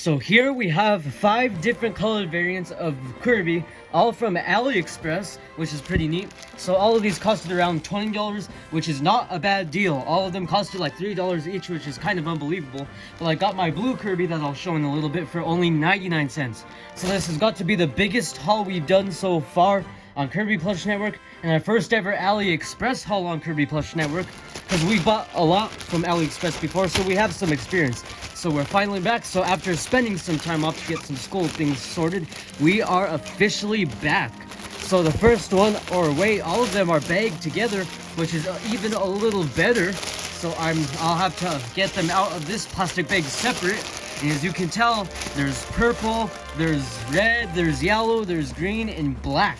So here we have 5 different colored variants of Kirby, all from Ailexpress, which is pretty neat. So all of these costed around $20, which is not a bad deal. All of them costed like $3 each, which is kind of unbelievable. But I got my blue Kirby that I'll show in a little bit for only 99 cents. So this has got to be the biggest haul we've done so far on Kirby Plush Network, and our first ever Ailexpress haul on Kirby Plush Network, because we bought a lot from Ailexpress before, so we have some experience. So we're finally back. So after spending some time off to get some school things sorted, we are officially back. So the first one, or wait, all of them are bagged together, which is even a little better. So I'll have to get them out of this plastic bag separate. And as you can tell, there's purple, there's red, there's yellow, there's green, and black.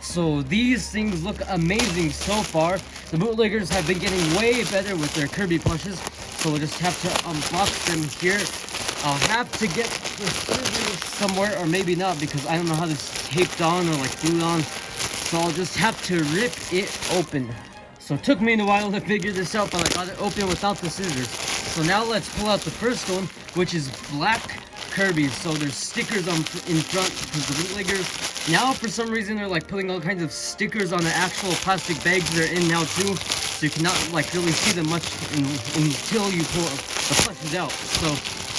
So these things look amazing so far. The bootleggers have been getting way better with their Kirby plushes, so we'll just have to unbox them here. I'll have to get the scissors somewhere, or maybe not, because I don't know how this is taped on or like glued on. So I'll just have to rip it open. So it took me a while to figure this out, but I got it open without the scissors. So now let's pull out the first one, which is black Kirby. So there's stickers on in front because the bootleggers now for some reason they're like putting all kinds of stickers on the actual plastic bags they're in now too, so you cannot like really see them much until you pull the plushes out. So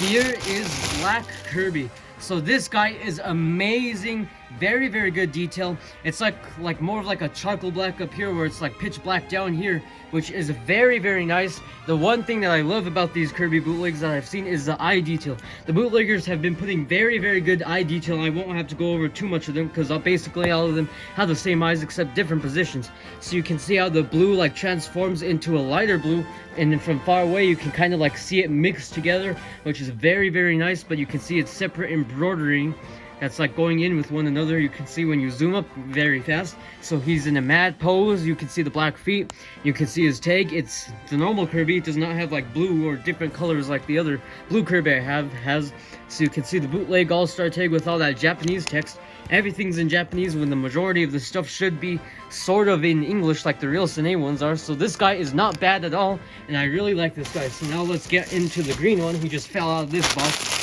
here is black Kirby. So this guy is amazing, very good detail. It's like more of like a charcoal black up here, where it's like pitch black down here, which is very nice. The one thing that I love about these Kirby bootlegs that I've seen is the eye detail. The bootleggers have been putting very good eye detail. I won't have to go over too much of them because basically all of them have the same eyes except different positions. So you can see how the blue like transforms into a lighter blue, and then from far away you can kind of like see it mixed together, which is very nice. But you can see it's separate embroidering that's like going in with one another. You can see when you zoom up very fast. So he's in a mad pose. You can see the black feet. You can see his tag. It's the normal Kirby. It does not have like blue or different colors like the other blue Kirby I has. So you can see the bootleg all-star tag with all that Japanese text. Everything's in Japanese when the majority of the stuff should be sort of in English like the real Sine ones are. So this guy is not bad at all, and I really like this guy. So now let's get into the green one. He just fell out of this box.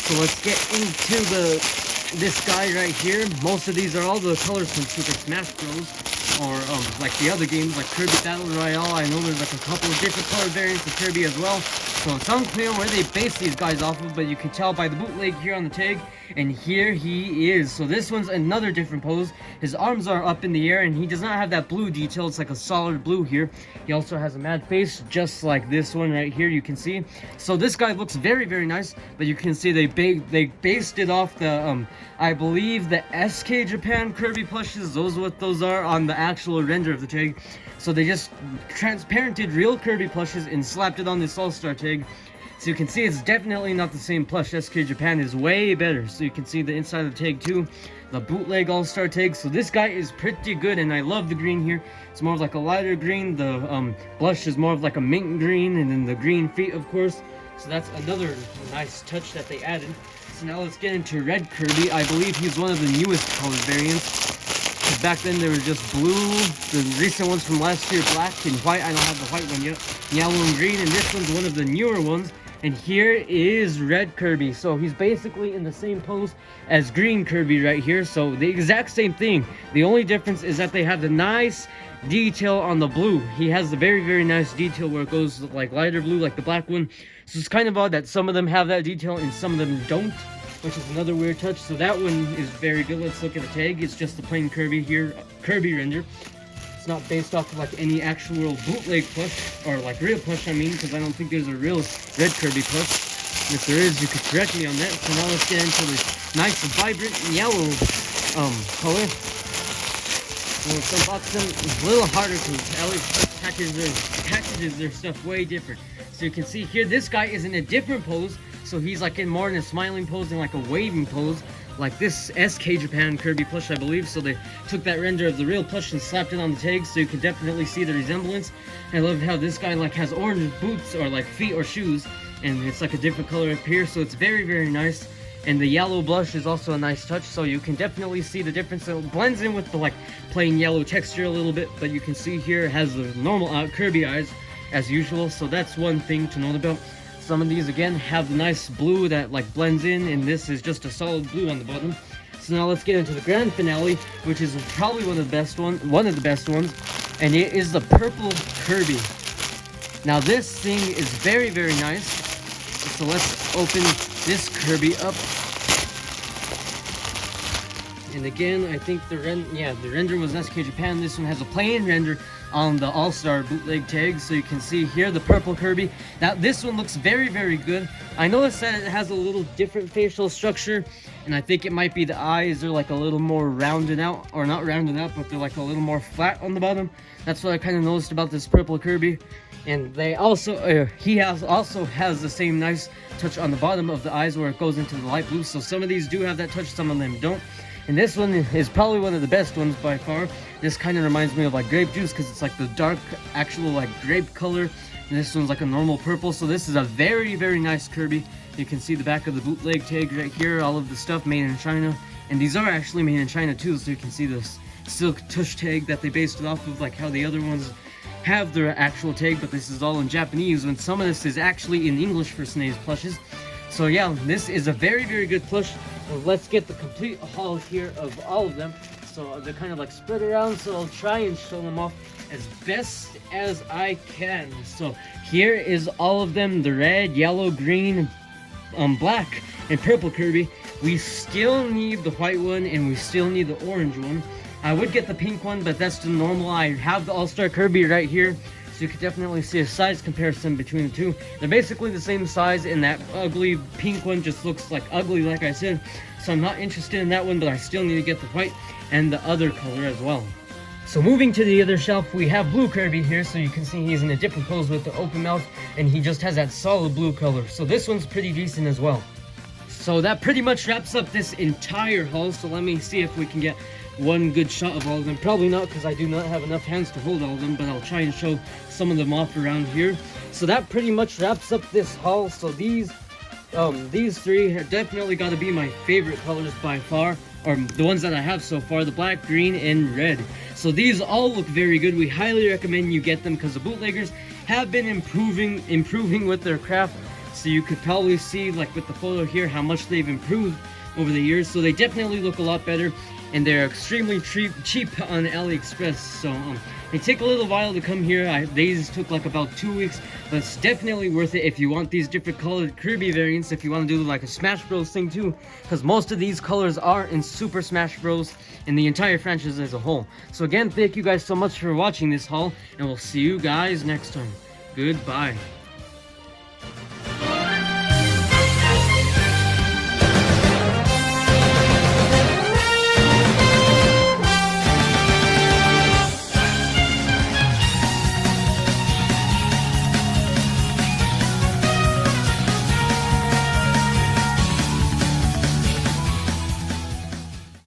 So let's get into this guy right here. Most of these are all the colors from Super Smash Bros. Or like the other games like Kirby Battle Royale. I know there's like a couple of different color variants of Kirby as well. So it's unclear where they base these guys off of, but you can tell by the bootleg here on the tag. And here he is. So this one's another different pose. His arms are up in the air, and he does not have that blue detail. It's like a solid blue here. He also has a mad face, just like this one right here, you can see. So this guy looks very nice, but you can see they based it off the I believe the SK Japan Kirby plushes. Those what those are on the actual render of the tag. So they just transparented real Kirby plushes and slapped it on this all-star tag. So you can see it's definitely not the same plush. SK Japan is way better. So you can see the inside of the tag too. The bootleg all-star tag. So this guy is pretty good, and I love the green here. It's more of like a lighter green. The blush is more of like a mint green, and then the green feet, of course. So that's another nice touch that they added. So now let's get into red Kirby. I believe he's one of the newest color variants. Because back then they were just blue. The recent ones from last year, black and white. I don't have the white one yet. Yellow and green, and this one's one of the newer ones. And here is red Kirby. So he's basically in the same pose as green Kirby right here. So the exact same thing. The only difference is that they have the nice detail on the blue. He has the very nice detail where it goes like lighter blue like the black one. So it's kind of odd that some of them have that detail and some of them don't, which is another weird touch. So that one is very good. Let's look at the tag. It's just the plain Kirby here, Kirby render. It's not based off of like any actual bootleg plush, or like real plush I mean, because I don't think there's a real red Kirby plush. If there is, you could correct me on that. So now let's get into this nice vibrant yellow color. So let's unbox them. It's a little harder because Ailexpress packages their stuff way different. So you can see here, this guy is in a different pose. So he's like in more in a smiling pose and like a waving pose, like this SK Japan Kirby plush, I believe. So they took that render of the real plush and slapped it on the tag, so you can definitely see the resemblance. I love how this guy like has orange boots or like feet or shoes, and it's like a different color up here. So it's very nice. And the yellow blush is also a nice touch, so you can definitely see the difference. So it blends in with the like plain yellow texture a little bit, but you can see here it has the normal Kirby eyes as usual. So that's one thing to note about. Some of these again have the nice blue that like blends in, and this is just a solid blue on the bottom. So now let's get into the grand finale, which is probably one of the best ones, and it is the purple Kirby. Now this thing is very, very nice. So let's open this Kirby up. And again, I think the render was SK Japan. This one has a plain render on the All-Star bootleg tag, so you can see here the purple Kirby. Now this one looks very, very good. I noticed that it has a little different facial structure, and I think it might be the eyes are like a little more rounded out, or not rounded out, but they're like a little more flat on the bottom. That's what I kind of noticed about this purple Kirby. And they also, he also has the same nice touch on the bottom of the eyes where it goes into the light blue. So some of these do have that touch, some of them don't. And this one is probably one of the best ones by far. This kind of reminds me of like grape juice because it's like the dark actual like grape color. And this one's like a normal purple. So this is a very, very nice Kirby. You can see the back of the bootleg tag right here. All of the stuff made in China. And these are actually made in China too. So you can see this silk tush tag that they based it off of, like how the other ones have their actual tag. But this is all in Japanese, when some of this is actually in English for Snae's plushes. So yeah, this is a very, very good plush. So let's get the complete haul here of all of them. So they're kind of like spread around, so I'll try and show them off as best as I can. So here is all of them: the red, yellow, green, black, and purple Kirby. We still need the white one, and we still need the orange one. I would get the pink one, but that's the normal. I have the All-Star Kirby right here, so you can definitely see a size comparison between the two. They're basically the same size, and that ugly pink one just looks like ugly, like I said. So I'm not interested in that one, but I still need to get the white and the other color as well. So moving to the other shelf, we have blue Kirby here, so you can see he's in a different pose with the open mouth, and he just has that solid blue color. So this one's pretty decent as well. So that pretty much wraps up this entire haul. So let me see if we can get one good shot of all of them. Probably not, because I do not have enough hands to hold all of them, but I'll try and show some of them off around here. So that pretty much wraps up this haul. So these three have definitely got to be my favorite colors by far, or the ones that I have so far: the black, green, and red. So these all look very good. We highly recommend you get them because the bootleggers have been improving with their craft. So you could probably see, like with the photo here, how much they've improved over the years. So they definitely look a lot better, and they're extremely cheap on Ailexpress. So they take a little while to come here. These took like about 2 weeks, but it's definitely worth it if you want these different colored Kirby variants, if you want to do like a Smash Bros thing too, because most of these colors are in Super Smash Bros and the entire franchise as a whole. So again, thank you guys so much for watching this haul, and we'll see you guys next time. Goodbye.